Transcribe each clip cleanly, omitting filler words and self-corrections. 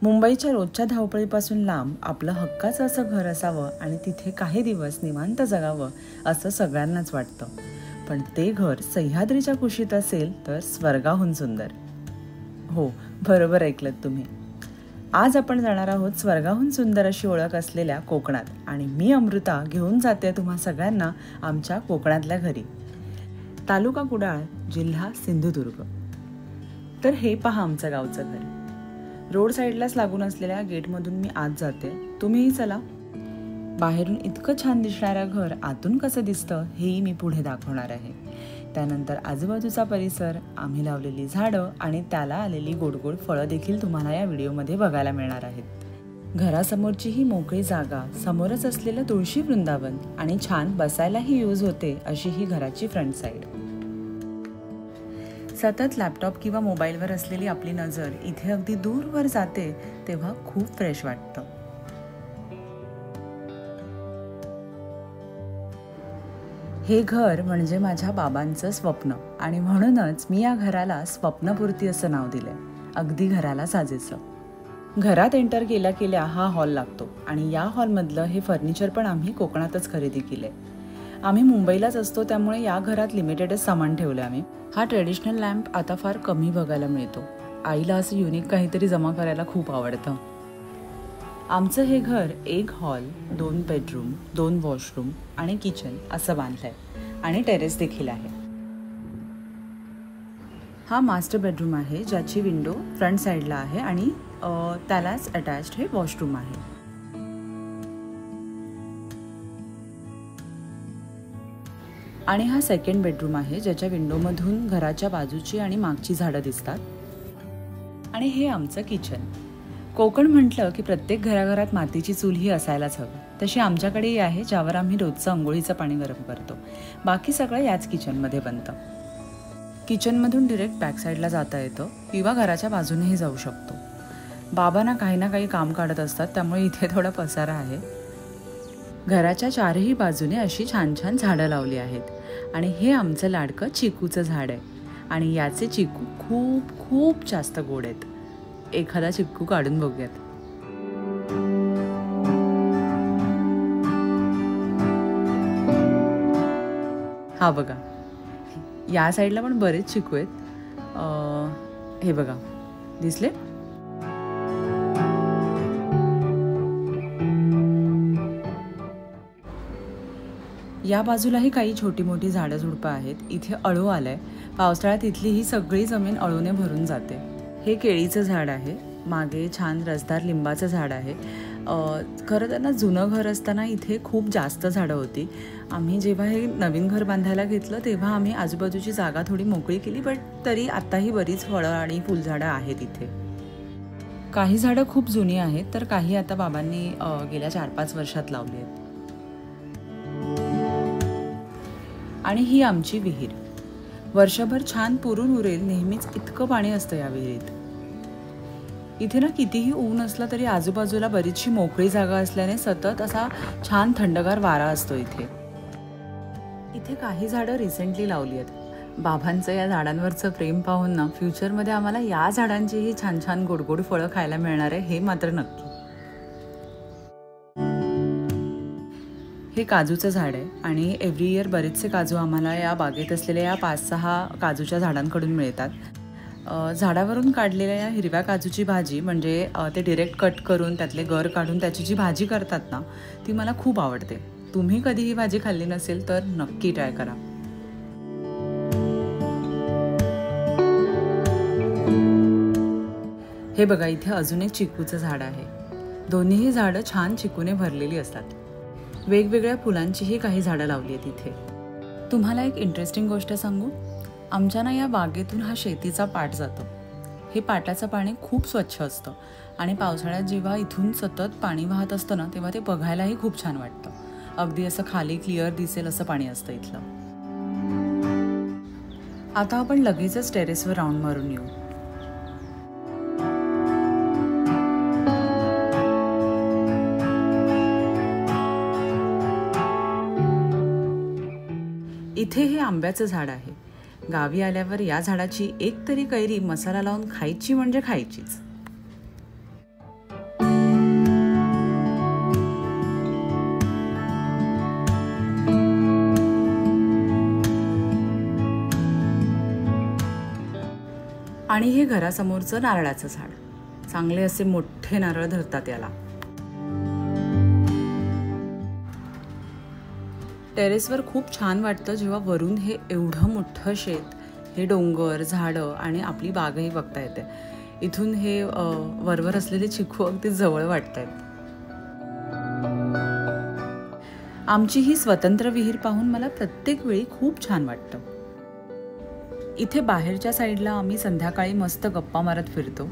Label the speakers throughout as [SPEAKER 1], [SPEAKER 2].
[SPEAKER 1] मुंबईच्या रोजच्या धावपळीपासून लांब आपलं हक्काचं असं घर असावं आणि तिथे काही दिवस निवांत जगावं असं सगळ्यांनाच वाटतं. पण ते घर सह्याद्रीच्या कुशीत असेल तर स्वर्गाहून सुंदर. हो, बरोबर ऐकलत तुम्ही. आज आपण जाणार आहोत स्वर्गाहून सुंदर अशी ओळख असलेल्या कोकणात. आणि मी अमृता घेऊन जाते तुम्हा सगळ्यांना आमच्या कोकणातल्या घरी. तालुका कुडाळ, जिल्हा सिंधुदुर्ग. तर हे पहा आमचं गावचं घर. रोड साईडलाच लागून असलेल्या गेटमधून मी आत जाते. तुम्हीही चला. बाहेरून इतकं छान दिसणारं घर आतून कसं दिसतं हेही मी पुढे दाखवणार आहे. त्यानंतर आजूबाजूचा परिसर, आम्ही लावलेली झाडं आणि त्याला आलेली गोड फळं देखील तुम्हाला या व्हिडिओमध्ये बघायला मिळणार आहेत. घरासमोरची ही मोकळी जागा, समोरच असलेलं तुळशी वृंदावन आणि छान बसायलाही यूज होते अशी ही घराची फ्रंट साईड. सतत लॅपटॉप किंवा मोबाईलवर असलेली आपली नजर इथे अगदी दूरवर जाते तेव्हा खूप फ्रेश वाटतं. हे घर म्हणजे माझ्या बाबांचं स्वप्न आणि म्हणूनच मी या घराला स्वप्नपूर्ती असं नाव दिलंय. अगदी घराला साजेसं. घरात एंटर केल्या हा हॉल लागतो आणि या हॉलमधलं हे फर्निचर पण आम्ही कोकणातच खरेदी केलंय. आम्ही मुंबईलाच असतो त्यामुळे या घरात लिमिटेडच सामान ठेवलं आम्ही. हा ट्रेडिशनल लॅम्प आता फार कमी बघायला मिळतो. आईला असं युनिक काहीतरी जमा करायला खूप आवडतं. आमचं हे घर 1 हॉल, 2 बेडरूम, 2 वॉशरूम आणि किचन असं बांधलंय आणि टेरेस देखील आहे. हा मास्टर बेडरूम आहे ज्याची विंडो फ्रंट साईडला आहे आणि त्यालाच अटॅच्ड हे वॉशरूम आहे. आणि हा सेकंड बेडरूम आहे ज्याच्या विंडोमधून घराच्या बाजूची आणि मागची झाडं दिसतात. आणि हे आमचं किचन. कोकण म्हटलं की प्रत्येक घराघरात मातीची चूल ही असायलाच हवी. तशी आमच्याकडेही आहे ज्यावर आम्ही रोजचं अंघोळीचं पाणी गरम करतो. बाकी सगळं याच किचनमध्ये बनतं. किचनमधून डिरेक्ट बॅक साईडला जाता येतं किंवा घराच्या बाजूनेही जाऊ शकतो. बाबांना काही ना काही काम काढत असतात त्यामुळे इथे थोडा पसारा आहे. घराच्या चारही बाजूने अशी छान छान झाडं लावली आहेत आणि हे आमचं लाडकं चिकूचं झाड आहे आणि याचे चिकू खूप खूप जास्त गोड आहेत. एखादा चिकू काढून बघूयात. हा बघा, या साईडला पण बरेच चिकू आहेत. हे बघा, दिसले? या बाजूलाही काही छोटी मोठी झाडं झुडपं आहेत. इथे अळू आलंय. पावसाळ्यात इथली ही सगळी जमीन अळूने भरून जाते. हे केळीचं झाड आहे. मागे छान रसदार लिंबाचं झाड आहे. खरं तर ना जुनं घर असताना इथे खूप जास्त झाडं होती. आम्ही जेव्हा हे नवीन घर बांधायला घेतलं तेव्हा आम्ही आजूबाजूची जागा थोडी मोकळी केली. बट तरी आत्ताही बरीच फळं आणि फुलझाडं आहेत इथे. काही झाडं खूप जुनी आहेत तर काही आता बाबांनी गेल्या 4-5 वर्षात लावली आहेत. आणि ही आमची विहीर. वर्षभर छान पुरून उरेल नेहमीच इतकं पाणी असतं या विहिरीत. इथे ना कितीही ऊन असलं तरी आजूबाजूला बरीचशी मोकळी जागा असल्याने सतत असा छान थंडगार वारा असतो इथे. इथे काही झाडं रिसेंटली लावली आहेत. बाबांचं या झाडांवरचं प्रेम पाहून ना फ्युचरमध्ये आम्हाला या झाडांचीही छान छान गोड फळं खायला मिळणार आहे हे मात्र नक्की. हे काजूचं झाड आहे आणि एव्हरी इयर बरेचसे काजू आम्हाला या बागेत असलेल्या या 5-6 काजूच्या झाडांकडून मिळतात. झाडावरून काढलेल्या या हिरव्या काजूची भाजी म्हणजे ते डिरेक्ट कट करून त्यातले गर काढून त्याची जी भाजी करतात ना ती मला खूप आवडते. तुम्ही कधी ही भाजी खाल्ली नसेल तर नक्की ट्राय करा. हे बघा, इथे अजून एक चिकूचं झाड आहे. दोन्हीही झाडं छान चिकूने भरलेली असतात. वेगवेगळ्या फुलांचीही काही झाडं लावली आहेत इथे. तुम्हाला एक इंटरेस्टिंग गोष्ट सांगू. आमच्या ना या बागेतून हा शेतीचा पाट जातो. हे पाटाचं पाणी खूप स्वच्छ असतं आणि पावसाळ्यात जेव्हा इथून सतत पाणी वाहत असतं ना तेव्हा ते बघायलाही खूप छान वाटतं. अगदी असं खाली क्लिअर दिसेल असं पाणी असतं इथलं. आता आपण लगेचच टेरेसवर राऊंड मारून येऊ. इथे हे आंब्याचं झाड आहे. गावी आल्यावर या झाडाची एक तरी कैरी मसाला लावून खायची म्हणजे खायचीच. आणि हे घरासमोरचं नारळाचं झाड, चांगले असे मोठे नारळ धरतात याला. टेरेसवर खूप छान वाटतं जेव्हा वरून हे एवढं मोठं शेत, हे डोंगर, झाडं आणि आपली बागही बघता येते. इथून हे वरवर असलेले चिकू अगदी जवळ वाटत आहेत. आमची ही स्वतंत्र विहीर पाहून मला प्रत्येक वेळी खूप छान वाटतं. इथे बाहेरच्या साईडला आम्ही संध्याकाळी मस्त गप्पा मारत फिरतो.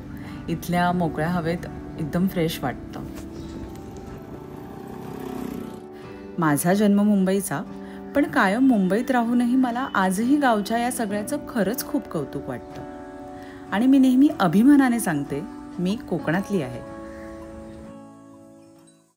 [SPEAKER 1] इथल्या मोकळ्या हवेत एकदम फ्रेश वाटतं. माझा जन्म मुंबईचा, पण कायम मुंबईत राहूनही मला आजही गावच्या या सगळ्याचं खरंच खूप कौतुक वाटतं. आणि मी नेहमी अभिमानाने सांगते, मी कोकणातली आहे.